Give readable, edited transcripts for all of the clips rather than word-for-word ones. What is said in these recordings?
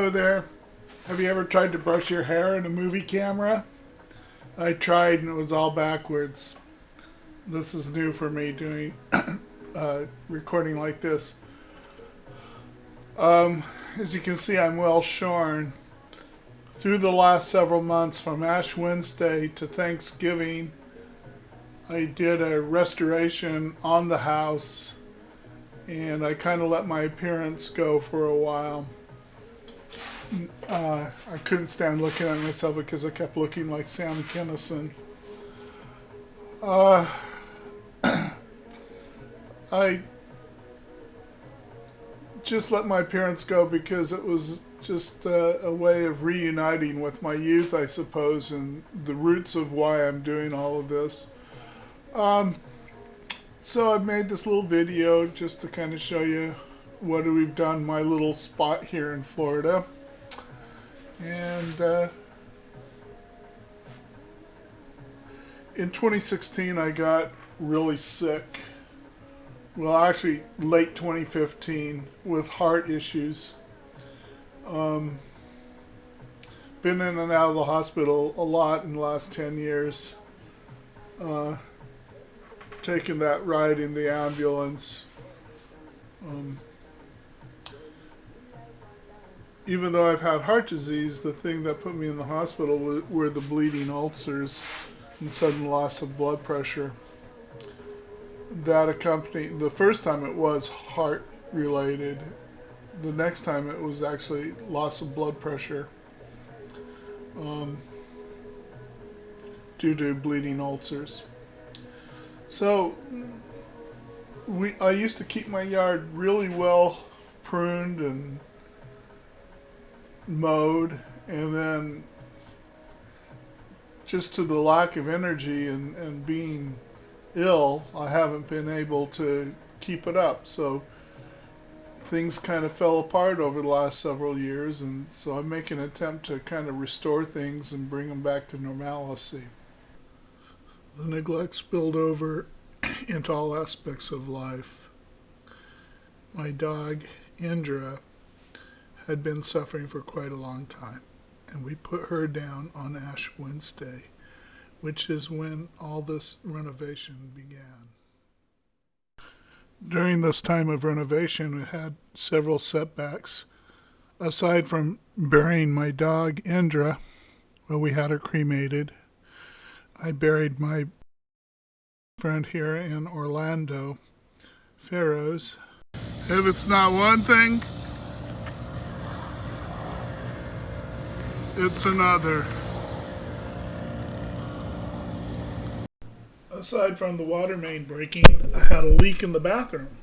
Hello there. Have you ever tried to brush your hair in a movie camera? I tried and it was all backwards. This is new for me doing recording like this. As you can see, I'm well shorn. Through the last several months, from Ash Wednesday to Thanksgiving, I did a restoration on the house and I kind of let my appearance go for a while. I couldn't stand looking at myself because I kept looking like Sam Kinison. I just let my appearance go because it was just a way of reuniting with my youth, I suppose, and the roots of why I'm doing all of this. So I made this little video just to kind of show you what we've done in my little spot here in Florida. And in 2016 I got really sick. Well, actually late 2015 with heart issues. Been in and out of the hospital a lot in the last 10 years. Taking that ride in the ambulance. Even though I've had heart disease, the thing that put me in the hospital were the bleeding ulcers and sudden loss of blood pressure. That accompanied, the first time it was heart related. The next time it was actually loss of blood pressure due to bleeding ulcers. So I used to keep my yard really well pruned and mowed, and then just to the lack of energy and being ill, I haven't been able to keep it up. So things kind of fell apart over the last several years, and so I'm making an attempt to kind of restore things and bring them back to normalcy. The neglect spilled over into all aspects of life. My dog, Indra, had been suffering for quite a long time, and we put her down on Ash Wednesday, which is when all this renovation began. During this time of renovation, we had several setbacks. Aside from burying my dog, Indra, well, we had her cremated. I buried my friend here in Orlando, Pharaohs. If it's not one thing, it's another. Aside from the water main breaking, I had a leak in the bathroom.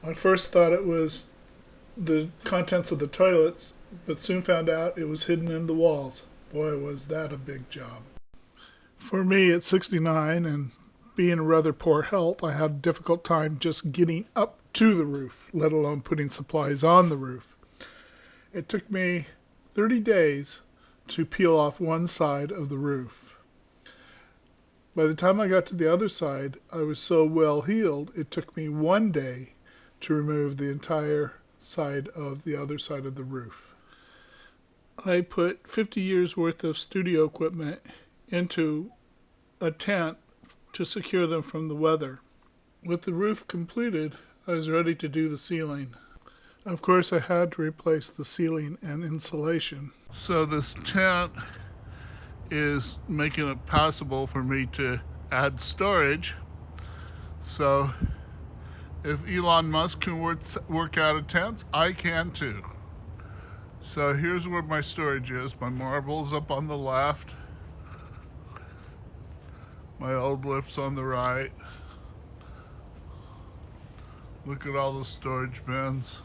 I first thought it was the contents of the toilets, but soon found out it was hidden in the walls. Boy, was that a big job. For me, at 69 and being in rather poor health, I had a difficult time just getting up to the roof, let alone putting supplies on the roof. It took me 30 days to peel off one side of the roof. By the time I got to the other side, I was so well healed, it took me 1 day to remove the entire side of the other side of the roof. I put 50 years worth of studio equipment into a tent to secure them from the weather. With the roof completed, I was ready to do the ceiling. Of course, I had to replace the ceiling and insulation. So this tent is making it possible for me to add storage. So if Elon Musk can work out of tents, I can too. So here's where my storage is. My marbles up on the left. My old lifts on the right. Look at all the storage bins.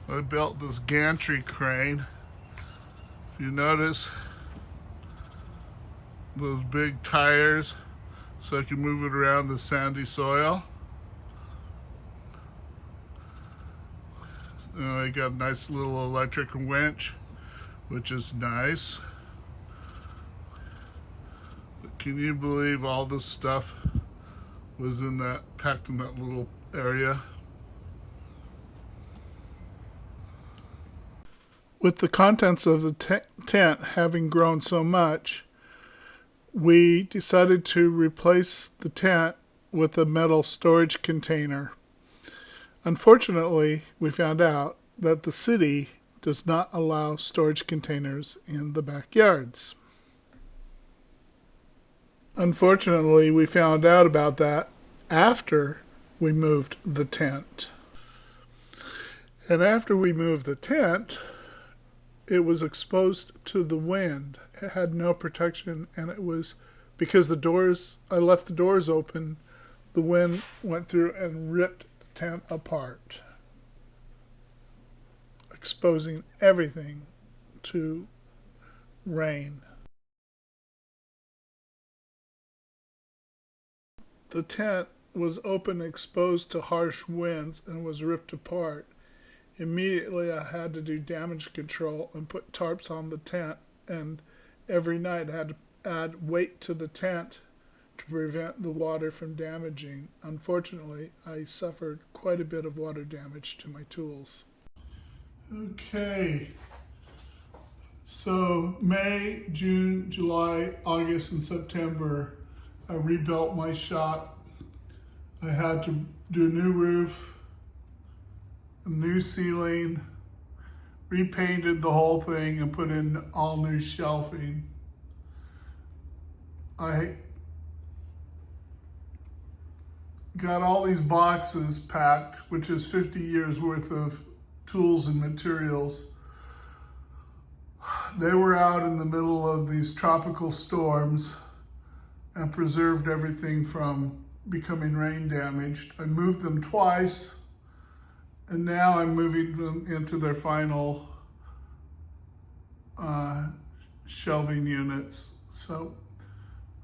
I built this gantry crane. If you notice those big tires, so I can move it around the sandy soil. I got a nice little electric winch, which is nice. Can you believe all this stuff was packed in that little area? With the contents of the tent having grown so much, we decided to replace the tent with a metal storage container. Unfortunately, we found out that the city does not allow storage containers in the backyards. Unfortunately, we found out about that after we moved the tent. And after we moved the tent, it was exposed to the wind. It had no protection, and it was because I left the doors open, the wind went through and ripped the tent apart, exposing everything to rain. The tent was open, exposed to harsh winds, and was ripped apart. Immediately I had to do damage control and put tarps on the tent, and every night I had to add weight to the tent to prevent the water from damaging. Unfortunately, I suffered quite a bit of water damage to my tools. Okay, so May, June, July, August, and September, I rebuilt my shop. I had to do a new roof, a new ceiling, repainted the whole thing and put in all new shelving. I got all these boxes packed, which is 50 years worth of tools and materials. They were out in the middle of these tropical storms and preserved everything from becoming rain damaged. I moved them twice, and now I'm moving them into their final shelving units. So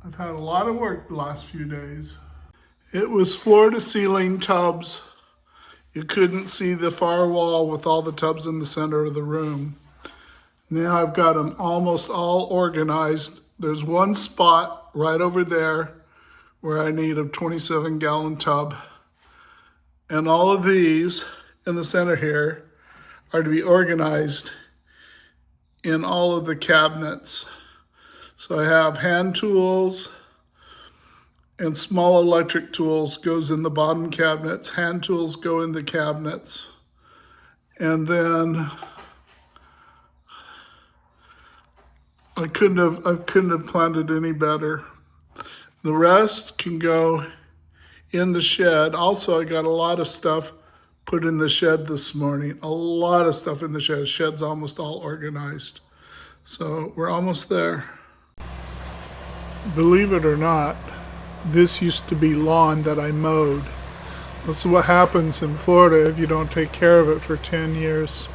I've had a lot of work the last few days. It was floor to ceiling tubs. You couldn't see the far wall with all the tubs in the center of the room. Now I've got them almost all organized. There's one spot right over there where I need a 27-gallon tub. And all of these in the center here are to be organized in all of the cabinets. So I have hand tools and small electric tools goes in the bottom cabinets. Hand tools go in the cabinets. And then I couldn't have planned it any better. The rest can go in the shed. Also, I got a lot of stuff put in the shed this morning. A lot of stuff in the shed. Shed's almost all organized. So we're almost there. Believe it or not, this used to be lawn that I mowed. That's what happens in Florida if you don't take care of it for 10 years.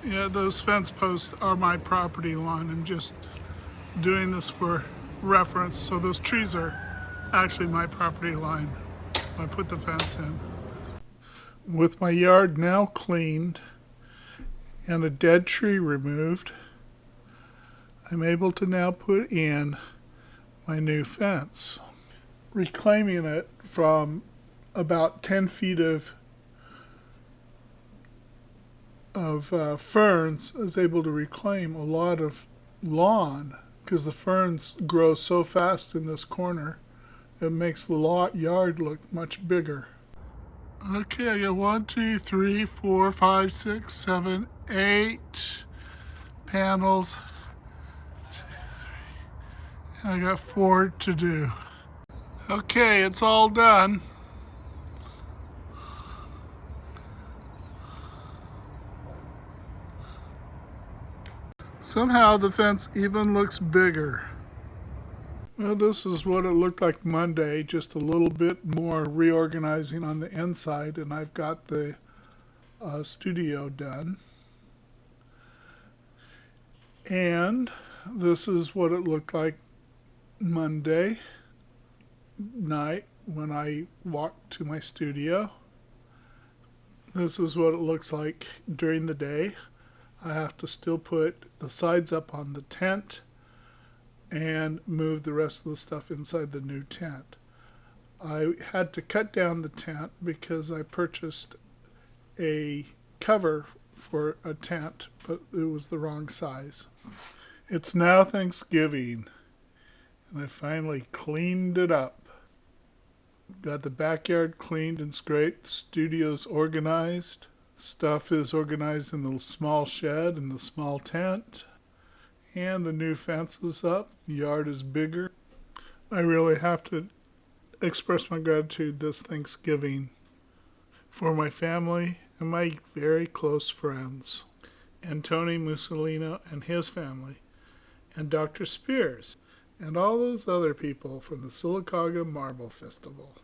Yeah, those fence posts are my property line. I'm just doing this for reference. So those trees are actually my property line. I put the fence in. With my yard now cleaned and a dead tree removed, I'm able to now put in my new fence, reclaiming it from about 10 feet of ferns. I was able to reclaim a lot of lawn because the ferns grow so fast in this corner. It makes the yard look much bigger. Okay, I got 1, 2, 3, 4, 5, 6, 7, 8 panels. And I got 4 to do. Okay, it's all done. Somehow the fence even looks bigger. Well, this is what it looked like Monday, just a little bit more reorganizing on the inside, and I've got the studio done. And this is what it looked like Monday night when I walked to my studio. This is what it looks like during the day. I have to still put the sides up on the tent and move the rest of the stuff inside the new tent. I had to cut down the tent because I purchased a cover for a tent, but it was the wrong size. It's now Thanksgiving, and I finally cleaned it up. Got the backyard cleaned and scraped, the studio's organized, stuff is organized in the small shed and the small tent, and the new fence is up, the yard is bigger. I really have to express my gratitude this Thanksgiving for my family and my very close friends, and Tony Mussolino and his family, and Dr. Spears, and all those other people from the Sylacauga Marble Festival.